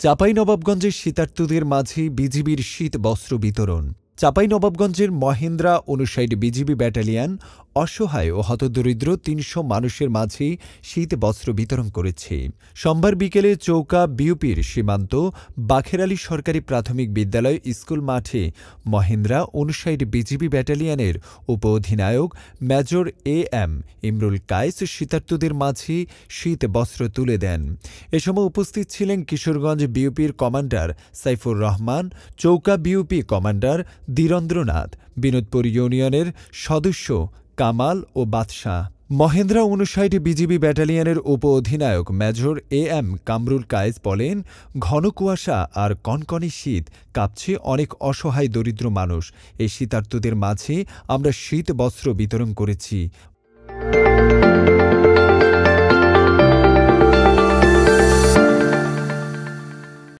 চাঁপাইনবাবগঞ্জের শীতার্তদের মাঝে বিজিবির শীত বস্ত্র বিতরণ। চাঁপাইনবাবগঞ্জের মহেন্দ্রা ৫৯ বিজিবি ব্যাটালিয়ন অসহায় ও হতদরিদ্র ৩০০ মানুষের মাঝে শীত বস্ত্র বিতরণ করেছে। সোমবার বিকেলে চৌকা বিউপির সীমান্ত বাখেরআলী সরকারি প্রাথমিক বিদ্যালয় স্কুল মাঠে মহেন্দ্রা ৫৯ বিজিবি ব্যাটালিয়নের উপ অধিনায়ক মেজর এএম ইমরুল কায়েস শীতার্তদের মাঝে শীত বস্ত্র তুলে দেন। এ সময় উপস্থিত ছিলেন কিশোরগঞ্জ বিউপির কমান্ডার সাইফুর রহমান, চৌকা বিউপি কমান্ডার ধীরেন্দ্রনাথ, বিনোদপুর ইউনিয়নের সদস্য কামাল ও বাদশাহ। মহেন্দ্রা ৫৯ বিজিবি ব্যাটালিয়নের উপ অধিনায়ক মেজর এএম কামরুল কায়েস বলেন, ঘন কুয়াশা আর কনকনে শীত, কাঁপছে অনেক অসহায় দরিদ্র মানুষ। এই শীতার্তদের মাঝে আমরা শীত বস্ত্র বিতরণ করেছি।